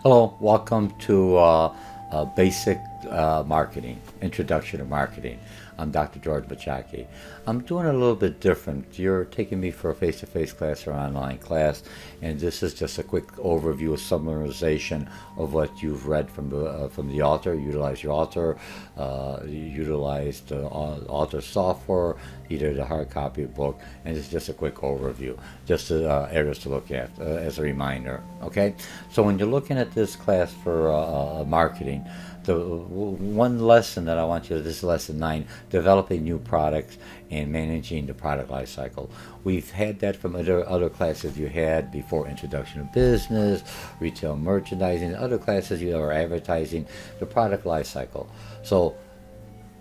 Hello, welcome to Basic Marketing, Introduction to Marketing. I'm Dr. George Mochocki. I'm doing a little bit different. You're taking me for a face-to-face class or online class, and this is just a quick overview, a summarization of what you've read from the author. Utilize your author, utilize the author software, either the hard copy book, and it's just a quick overview, just areas to look at as a reminder. Okay, so when you're looking at this class for marketing, the one lesson that I want you to, this is lesson 9, developing new products and managing the product life cycle. We've had that from other classes you had before, introduction to business, retail merchandising, other classes you are advertising, the product life cycle. So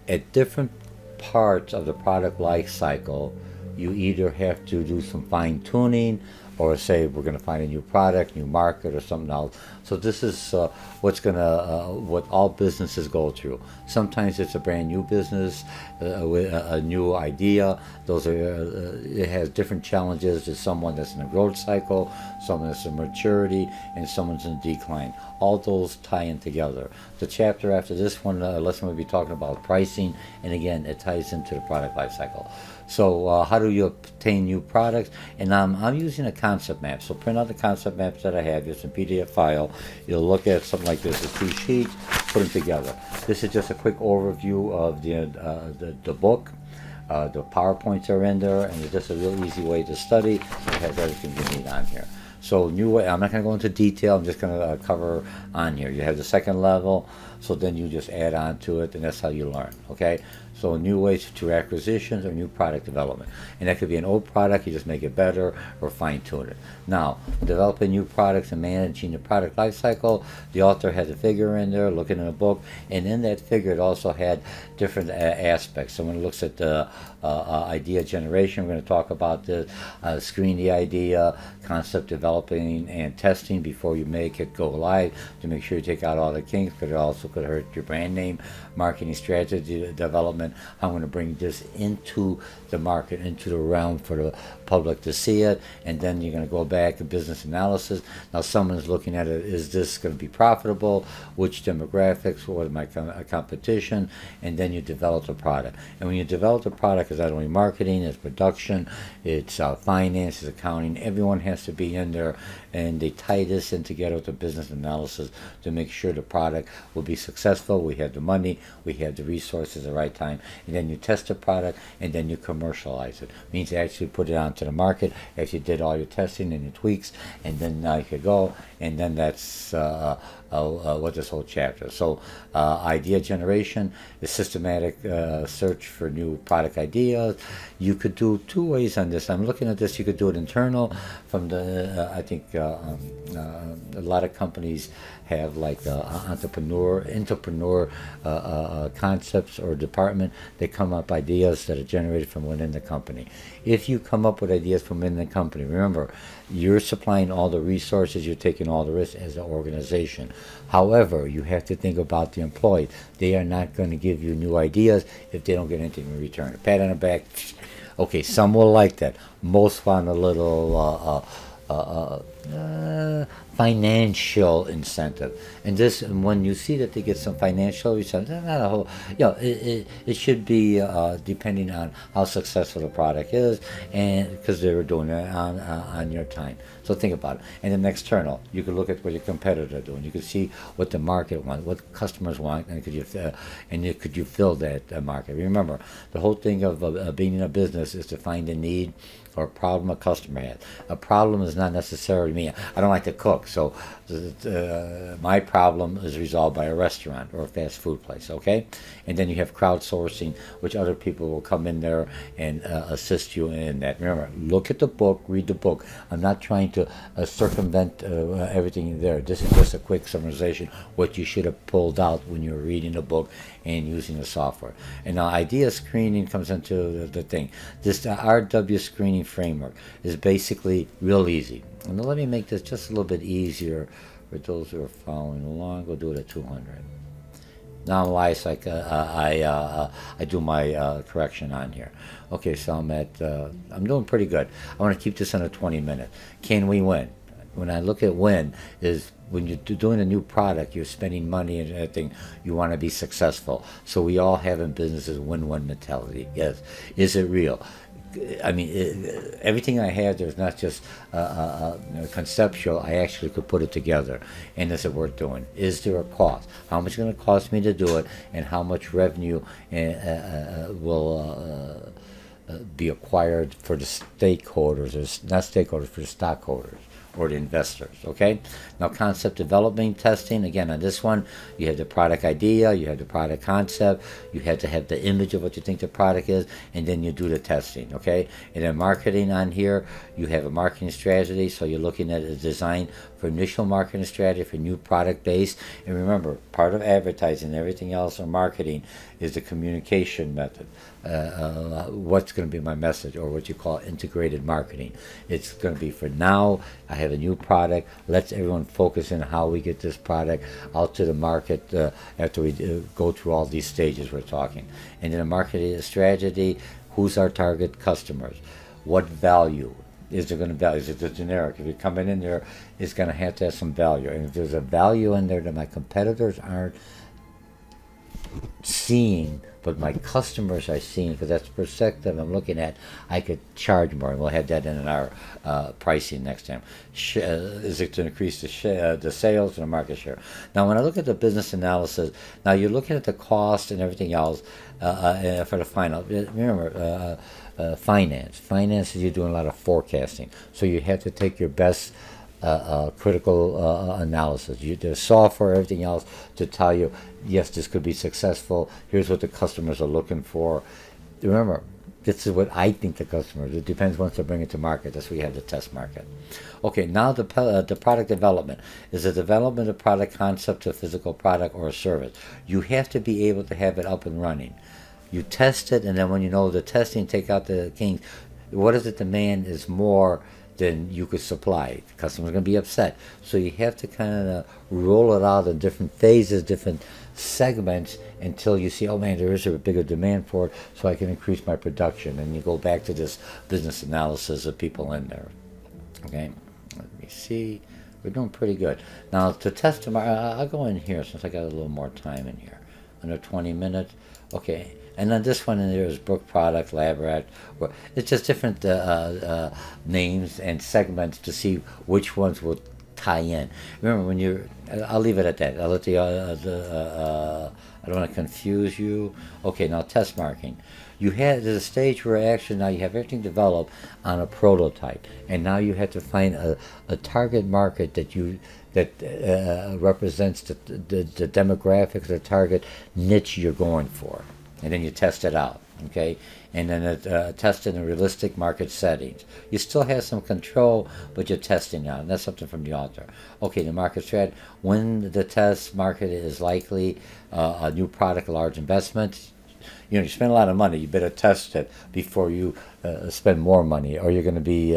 at different parts of the product life cycle, you either have to do some fine tuning or say we're going to find a new product, new market, or something else. So this is what all businesses go through. Sometimes it's a brand new business with a new idea. Those are it has different challenges. There's someone that's in a growth cycle, someone that's in maturity, and someone's in decline. All those tie in together. The chapter after this one, lesson we'll be talking about pricing, and again, it ties into the product life cycle. So how do you obtain new products? And I'm using a concept map. So print out the concept maps that I have. It's a PDF file. You'll look at something like this, the 2 sheets, put them together. This is just a quick overview of the book. The PowerPoints are in there, and it's just a real easy way to study. It has everything you need on here. So new way, I'm not going to go into detail, I'm just going to cover on here. You have the second level, so then you just add on to it, and that's how you learn, okay? So new ways to acquisitions or new product development. And that could be an old product, you just make it better or fine tune it. Now, developing new products and managing the product life cycle, the author has a figure in there, looking in a book, and in that figure it also had different aspects. So when it looks at the idea generation, we're going to talk about the screen the idea, concept developing and testing before you make it go live to make sure you take out all the kinks, because it also could hurt your brand name, marketing strategy development. I'm going to bring this into the market, into the realm for the public to see it, and then you're going to go back to business analysis. Now someone's looking at it, is this going to be profitable, which demographics, what is my competition, and then you develop the product. And when you develop the product, it's not only marketing, it's production, it's finance, it's accounting, everyone has to be in there, and they tie this in together with the business analysis to make sure the product will be successful. We have the money, we have the resources at the right time, and then you test the product, and then you commercialize it. Means you actually put it onto the market after you did all your testing and your tweaks, and then now you could go, and then that's what this whole chapter. So idea generation is systematic search for new product ideas. You could do 2 ways on this. I'm looking at this. You could do it internal from the I think a lot of companies have like entrepreneur concepts or department. They come up ideas that are generated from within the company. If you come up with ideas from within the company, remember, you're supplying all the resources, you're taking all the risks as an organization. However, you have to think about the employee. They are not going to give you new ideas if they don't get anything in return. A pat on the back. Okay, some will like that. Most want a little financial incentive, and this, when you see that they get some financial incentive, not a whole, it should be depending on how successful the product is, and because they were doing it on your time. So think about it. And then external, you could look at what your competitors are doing. You could see what the market wants, what customers want, and could you fill that market? Remember, the whole thing of being in a business is to find a need or a problem a customer has. A problem is not necessarily me. I don't like to cook, so my problem is resolved by a restaurant or a fast food place, okay? And then you have crowdsourcing, which other people will come in there and assist you in that. Remember, look at the book, read the book. I'm not trying to circumvent everything there. This is just a quick summarization, what you should have pulled out when you're reading the book and using the software. And now idea screening comes into the thing. This RW screening framework is basically real easy. And let me make this just a little bit easier for those who are following along. We'll do it at 200. Now I do my correction on here. Okay, so I'm doing pretty good. I want to keep this under 20 minutes. Can we win? when I look at win, is when you're doing a new product, you're spending money and everything, you want to be successful. So we all have in businesses win-win mentality. Yes. Is it real? I mean, everything I have, there's not just conceptual. I actually could put it together. And is it worth doing? Is there a cost? How much is it going to cost me to do it? And how much revenue will be acquired for the stakeholders, or not stakeholders, for the stockholders or the investors, okay? Now, concept development testing, again, on this one, you have the product idea, you have the product concept, you have to have the image of what you think the product is, and then you do the testing, okay? And then marketing on here, you have a marketing strategy, so you're looking at a design for initial marketing strategy for new product base. And remember, part of advertising and everything else or marketing is the communication method. What's going to be my message, or what you call integrated marketing. It's going to be, for now, I have a new product. Let's everyone focus on how we get this product out to the market after we go through all these stages we're talking. And then a marketing strategy, who's our target customers? What value? Is there going to value? Is it the generic? If you're coming in there, it's going to have some value. And if there's a value in there that my competitors aren't seeing, but my customers are seeing, because that's perspective I'm looking at, I could charge more, and we'll have that in our pricing next time. Is it to increase the sales and the market share? Now, when I look at the business analysis, now you're looking at the cost and everything else for the final. Remember, finance. Finance is you're doing a lot of forecasting, so you have to take your best critical analysis. There's software, everything else to tell you, yes, this could be successful. Here's what the customers are looking for. Remember, this is what I think the customers. It depends once they bring it to market. That's where you have the test market. Okay, now the product development is the development of product concept to physical product or a service. You have to be able to have it up and running. You test it, and then when you know the testing, take out the kinks. What is it demand is more than you could supply. The customer's going to be upset. So you have to kind of roll it out in different phases, different segments, until you see, oh man, there is a bigger demand for it, so I can increase my production. And you go back to this business analysis of people in there. Okay, let me see. We're doing pretty good. Now, to test them, I'll go in here since I got a little more time in here. Under 20 minutes. Okay. And then this one in there is Brook Product, Labrat. It's just different names and segments to see which ones will tie in. Remember, when you're, I'll leave it at that. I'll let I don't want to confuse you. Okay, now test marking. There's a stage where actually now you have everything developed on a prototype, and now you have to find a target market that represents the demographics, the target niche you're going for. And then you test it out, okay? And then test in a realistic market settings. You still have some control, but you're testing out, and that's something from the author. Okay, the market strat. When the test market is likely, a new product, a large investment. You spend a lot of money. You better test it before you spend more money, or you're going to be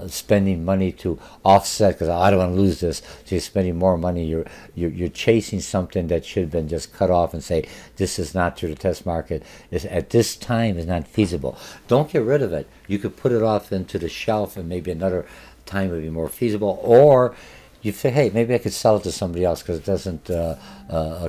spending money to offset, because I don't want to lose this. So you're spending more money. You're chasing something that should have been just cut off and say, this is not through the test market. At this time is not feasible. Don't get rid of it. You could put it off into the shelf, and maybe another time would be more feasible. Or you say, hey, maybe I could sell it to somebody else because it doesn't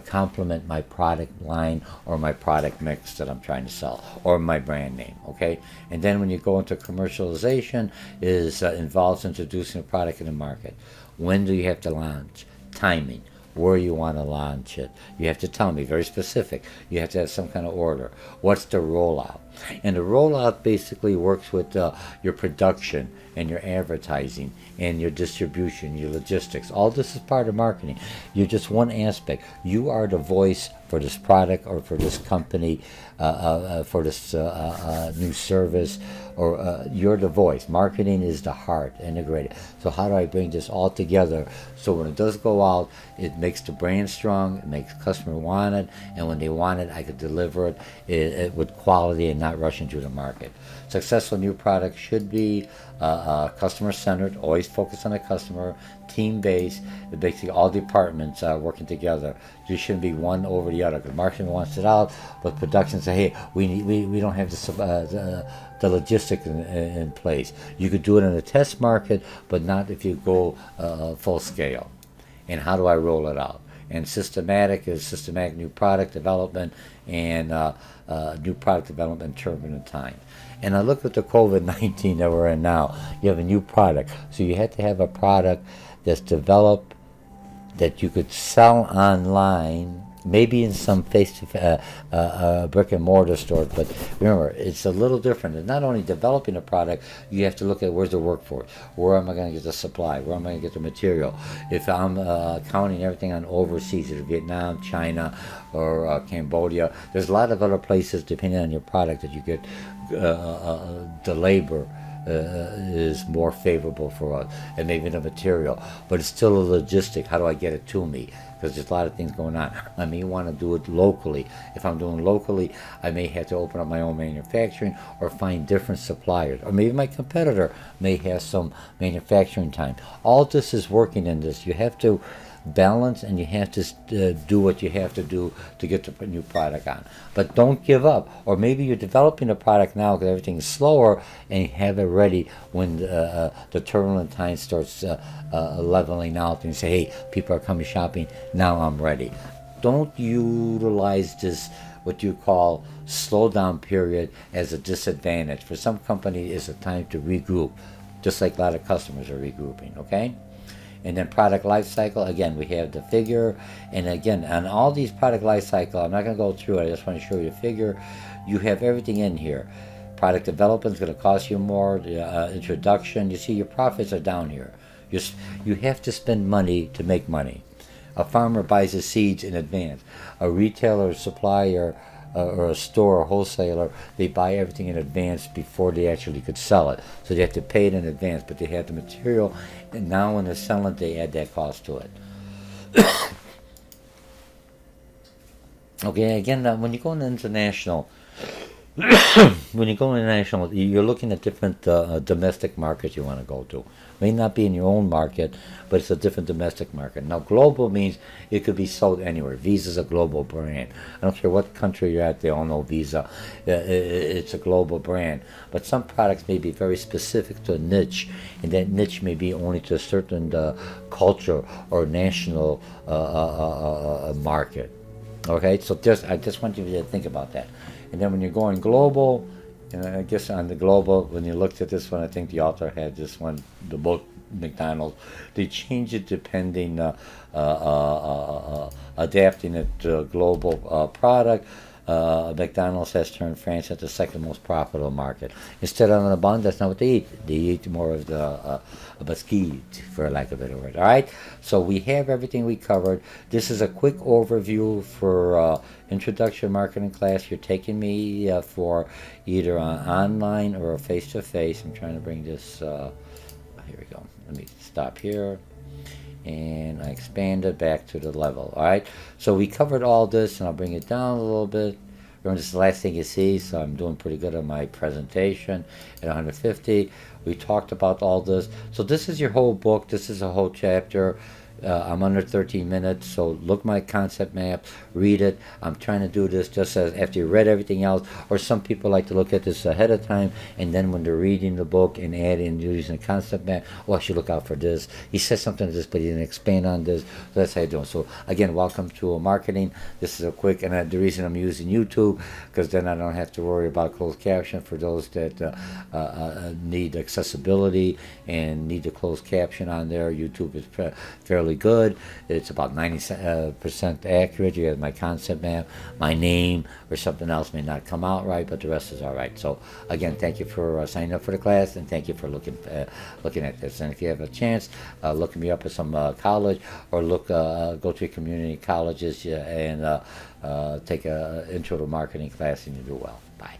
complement my product line or my product mix that I'm trying to sell, or my brand name, okay? And then when you go into commercialization, involves introducing a product in the market. When do you have to launch? Timing. Where you want to launch it. You have to tell me, very specific. You have to have some kind of order. What's the rollout? And the rollout basically works with your production and your advertising and your distribution, your logistics. All this is part of marketing. You're just one aspect. You are the voice for this product or for this company, for this new service, or you're the voice. Marketing is the heart, integrated. So how do I bring this all together so when it does go out, it makes the brand strong, it makes the customer want it, and when they want it, I could deliver it with quality and not rush into the market. Successful new products should be customer-centered, always focus on the customer, team-based, basically all departments working together. You shouldn't be one over the other. Because marketing wants it out, but production say, hey, we don't have the logistics in place. You could do it in a test market, but not if you go full scale. And how do I roll it out? And systematic is systematic new product development and new product development turbulent time. And I look at the COVID-19 that we're in now. You have a new product. So you have to have a product that's developed that you could sell online, maybe in some brick and mortar stores. But remember, it's a little different. It's not only developing a product, you have to look at where's the workforce, where am I going to get the supply, where am I going to get the material. If I'm counting everything on overseas, either Vietnam, China, or Cambodia, there's a lot of other places, depending on your product, that you get the labor is more favorable for us, and maybe the material, but it's still a logistic. How do I get it to me? Because there's a lot of things going on. I may want to do it locally. If I'm doing locally, I may have to open up my own manufacturing or find different suppliers, or maybe my competitor may have some manufacturing time. All this is working in this. You have to balance, and you have to do what you have to do to get the new product on. But don't give up. Or maybe you're developing a product now because everything's slower, and you have it ready when the turbulent time starts leveling out, and you say, hey, people are coming shopping, now I'm ready. Don't utilize this, what you call slowdown period, as a disadvantage. For some companies, it's a time to regroup, just like a lot of customers are regrouping, okay? And then product life cycle, again, we have the figure. And again, on all these product life cycle, I'm not going to go through it, I just want to show you the figure. You have everything in here. Product development is going to cost you more. Introduction, you see your profits are down here. You have to spend money to make money. A farmer buys his seeds in advance. A retailer, supplier, or a store or wholesaler, they buy everything in advance before they actually could sell it. So they have to pay it in advance, but they have the material, and now when they're selling it, they add that cost to it. Okay, again, when you go into international, you're looking at different domestic markets you want to go to. May not be in your own market, but it's a different domestic market. Now, global means it could be sold anywhere. Visa's a global brand. I don't care what country you're at, they all know Visa. It's a global brand. But some products may be very specific to a niche, and that niche may be only to a certain culture or national market. Okay, so I just want you to think about that. And then when you're going global, and I guess on the global, when you looked at this one, I think the author had this one, the book, McDonald's. They change it depending, adapting it to a global product. McDonald's has turned France into the second most profitable market. Instead of an bun, that's not what they eat. They eat more of the biscuit, for lack of a better word. All right? So we have everything we covered. This is a quick overview for introduction marketing class. You're taking me for either an online or a face-to-face. I'm trying to bring this, here we go. Let me stop here. And I expand it back to the level. All right, so we covered all this, and I'll bring it down a little bit. Remember, this is the last thing you see, so I'm doing pretty good on my presentation at 150. We talked about all this. So this is your whole book. This is a whole chapter. I'm under 13 minutes, so look my concept map, read it. I'm trying to do this just as after you read everything else, or some people like to look at this ahead of time, and then when they're reading the book and adding, using a concept map, oh, I should look out for this. He said something to this, but he didn't expand on this. So that's how you do it. So again, welcome to marketing. This is a quick, and the reason I'm using YouTube, because then I don't have to worry about closed caption for those that need accessibility and need the closed caption on there. YouTube is fairly good. It's about 90% accurate. You have my concept map, my name, or something else may not come out right, but the rest is all right. So again, thank you for signing up for the class, and thank you for looking at this. And if you have a chance, look me up at some college, or go to your community colleges and take an intro to marketing class, and you do well. Bye.